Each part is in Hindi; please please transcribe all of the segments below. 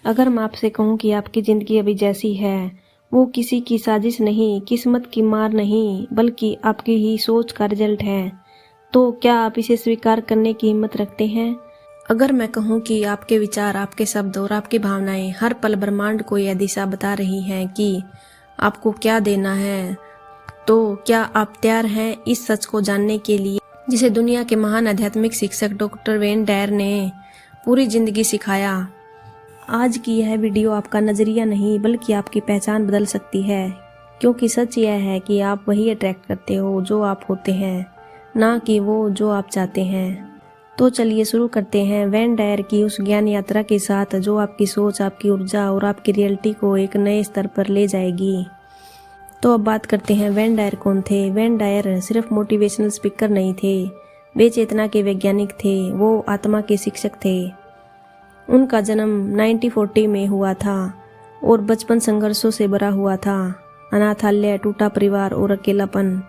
अगर मैं आपसे कहूँ कि आपकी ज़िंदगी अभी जैसी है वो किसी की साजिश नहीं, किस्मत की मार नहीं, बल्कि आपकी ही सोच का रिजल्ट है, तो क्या आप इसे स्वीकार करने की हिम्मत रखते हैं? अगर मैं कहूँ कि आपके विचार, आपके शब्द और आपकी भावनाएं हर पल ब्रह्मांड को यह दिशा बता रही हैं कि आपको क्या देना है, तो क्या आप तैयार हैं इस सच को जानने के लिए जिसे दुनिया के महान आध्यात्मिक शिक्षक डॉक्टर वेन डायर ने पूरी जिंदगी सिखाया। आज की यह वीडियो आपका नज़रिया नहीं बल्कि आपकी पहचान बदल सकती है, क्योंकि सच यह है कि आप वही अट्रैक्ट करते हो जो आप होते हैं, ना कि वो जो आप चाहते हैं। तो चलिए शुरू करते हैं वेन डायर की उस ज्ञान यात्रा के साथ जो आपकी सोच, आपकी ऊर्जा और आपकी रियलिटी को एक नए स्तर पर ले जाएगी। तो अब बात करते हैं वेन डायर कौन थे। वेन डायर सिर्फ मोटिवेशनल स्पीकर नहीं थे, वे चेतना के वैज्ञानिक थे, वो आत्मा के शिक्षक थे। उनका जन्म 1940 में हुआ था और बचपन संघर्षों से भरा हुआ था, अनाथालय, टूटा परिवार और अकेलापन।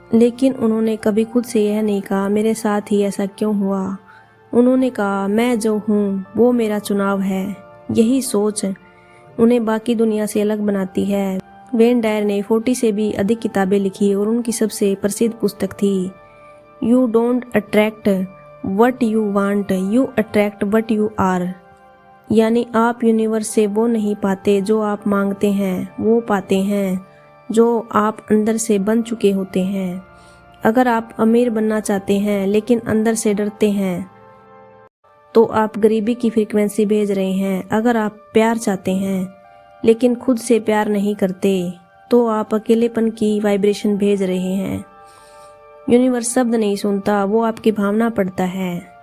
लेकिन उन्होंने कभी खुद से यह नहीं कहा मेरे साथ ही ऐसा क्यों हुआ। उन्होंने कहा मैं जो हूँ वो मेरा चुनाव है। यही सोच उन्हें बाकी दुनिया से अलग बनाती है। वेन डायर ने 40 से भी अधिक किताबें लिखी और उनकी सबसे प्रसिद्ध पुस्तक थी you don't attract what you want, you attract what you are. यानी आप यूनिवर्स से वो नहीं पाते जो आप मांगते हैं, वो पाते हैं जो आप अंदर से बन चुके होते हैं। अगर आप अमीर बनना चाहते हैं लेकिन अंदर से डरते हैं तो आप गरीबी की फ्रीक्वेंसी भेज रहे हैं। अगर आप प्यार चाहते हैं लेकिन खुद से प्यार नहीं करते तो आप अकेलेपन की वाइब्रेशन भेज रहे हैं। यूनिवर्स शब्द नहीं सुनता, वो आपकी भावना पढ़ता है।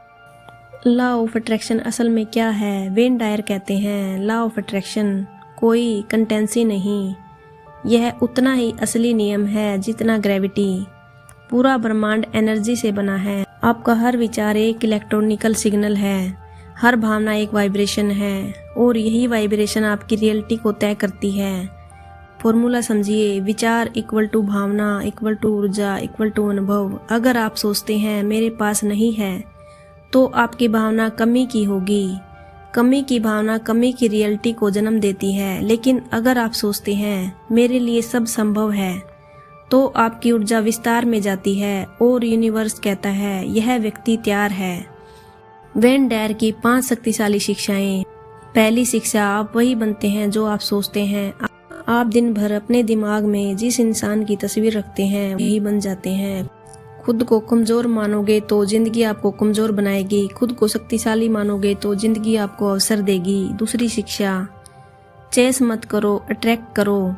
लॉ ऑफ अट्रैक्शन असल में क्या है? वेन डायर कहते हैं लॉ ऑफ अट्रैक्शन कोई कंटेंसी नहीं, यह उतना ही असली नियम है जितना ग्रेविटी। पूरा ब्रह्मांड एनर्जी से बना है। आपका हर विचार एक इलेक्ट्रॉनिकल सिग्नल है, हर भावना एक वाइब्रेशन है और यही वाइब्रेशन आपकी रियलिटी को तय करती है। फॉर्मूला समझिए, विचार इक्वल टू भावना इक्वल टू ऊर्जा इक्वल टू अनुभव। अगर आप सोचते हैं मेरे पास नहीं है तो आपकी भावना कमी की होगी। कमी की भावना कमी की रियलिटी को जन्म देती है। लेकिन अगर आप सोचते हैं मेरे लिए सब संभव है तो आपकी ऊर्जा विस्तार में जाती है और यूनिवर्स कहता है यह व्यक्ति तैयार है। वेन डायर की 5 शक्तिशाली शिक्षाएं। पहली शिक्षा, आप वही बनते हैं जो आप सोचते हैं। आप दिन भर अपने दिमाग में जिस इंसान की तस्वीर रखते हैं यही बन जाते हैं। खुद को कमजोर मानोगे तो जिंदगी आपको कमजोर बनाएगी, खुद को शक्तिशाली मानोगे तो जिंदगी आपको अवसर देगी। दूसरी शिक्षा, चेस मत करो, अट्रैक्ट करो।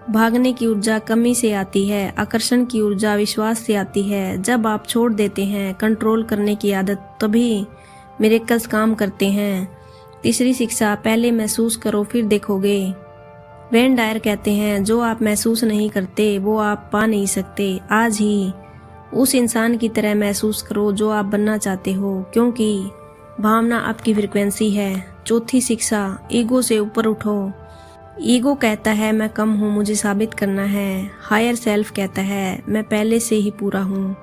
भागने की ऊर्जा कमी से आती है, आकर्षण की ऊर्जा विश्वास से आती है। जब आप छोड़ देते हैं कंट्रोल करने की आदत तभी मिरेकल्स काम करते हैं। तीसरी शिक्षा, पहले महसूस करो फिर देखोगे। वेन डायर कहते हैं जो आप महसूस नहीं करते वो आप पा नहीं सकते। आज ही उस इंसान की तरह महसूस करो जो आप बनना चाहते हो, क्योंकि भावना आपकी फ्रीक्वेंसी है। चौथी शिक्षा, ईगो से ऊपर उठो। ईगो कहता है मैं कम हूँ, मुझे साबित करना है। हायर सेल्फ कहता है मैं पहले से ही पूरा हूँ।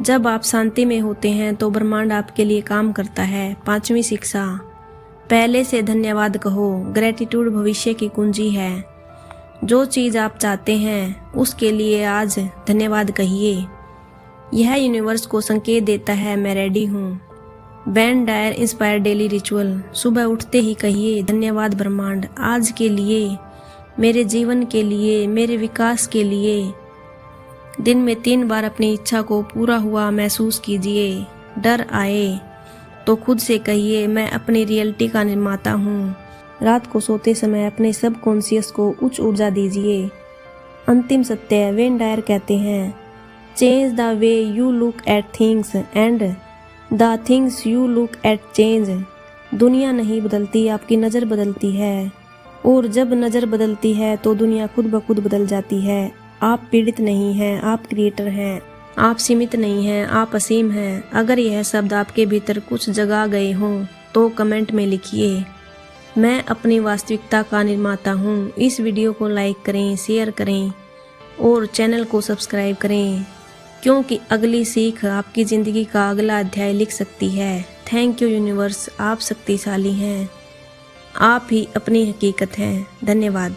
जब आप शांति में होते हैं तो ब्रह्मांड आपके लिए काम करता है। पांचवी शिक्षा, पहले से धन्यवाद कहो। ग्रेटिट्यूड भविष्य की कुंजी है। जो चीज़ आप चाहते हैं उसके लिए आज धन्यवाद कहिए। यह यूनिवर्स को संकेत देता है मैं रेडी हूँ। Wayne Dyer inspire daily ritual, सुबह उठते ही कहिए धन्यवाद ब्रह्मांड आज के लिए, मेरे जीवन के लिए, मेरे विकास के लिए। दिन में 3 बार अपनी इच्छा को पूरा हुआ महसूस कीजिए। डर आए तो खुद से कहिए मैं अपनी रियलिटी का निर्माता हूँ। रात को सोते समय अपने सब कॉन्शियस को उच्च ऊर्जा दीजिए। अंतिम सत्य, वेन डायर कहते हैं change the way you look at things and the things you look at change. दुनिया नहीं बदलती, आपकी नज़र बदलती है और जब नज़र बदलती है तो दुनिया खुद ब खुद बदल जाती है। आप पीड़ित नहीं हैं, आप क्रिएटर हैं। आप सीमित नहीं हैं, आप असीम हैं। अगर यह शब्द आपके भीतर कुछ जगा गए हों तो कमेंट में लिखिए मैं अपनी वास्तविकता का निर्माता हूँ। इस वीडियो को लाइक करें, शेयर करें और चैनल को सब्सक्राइब करें, क्योंकि अगली सीख आपकी ज़िंदगी का अगला अध्याय लिख सकती है। थैंक यू यूनिवर्स, आप शक्तिशाली हैं। आप ही अपनी हकीकत हैं। धन्यवाद।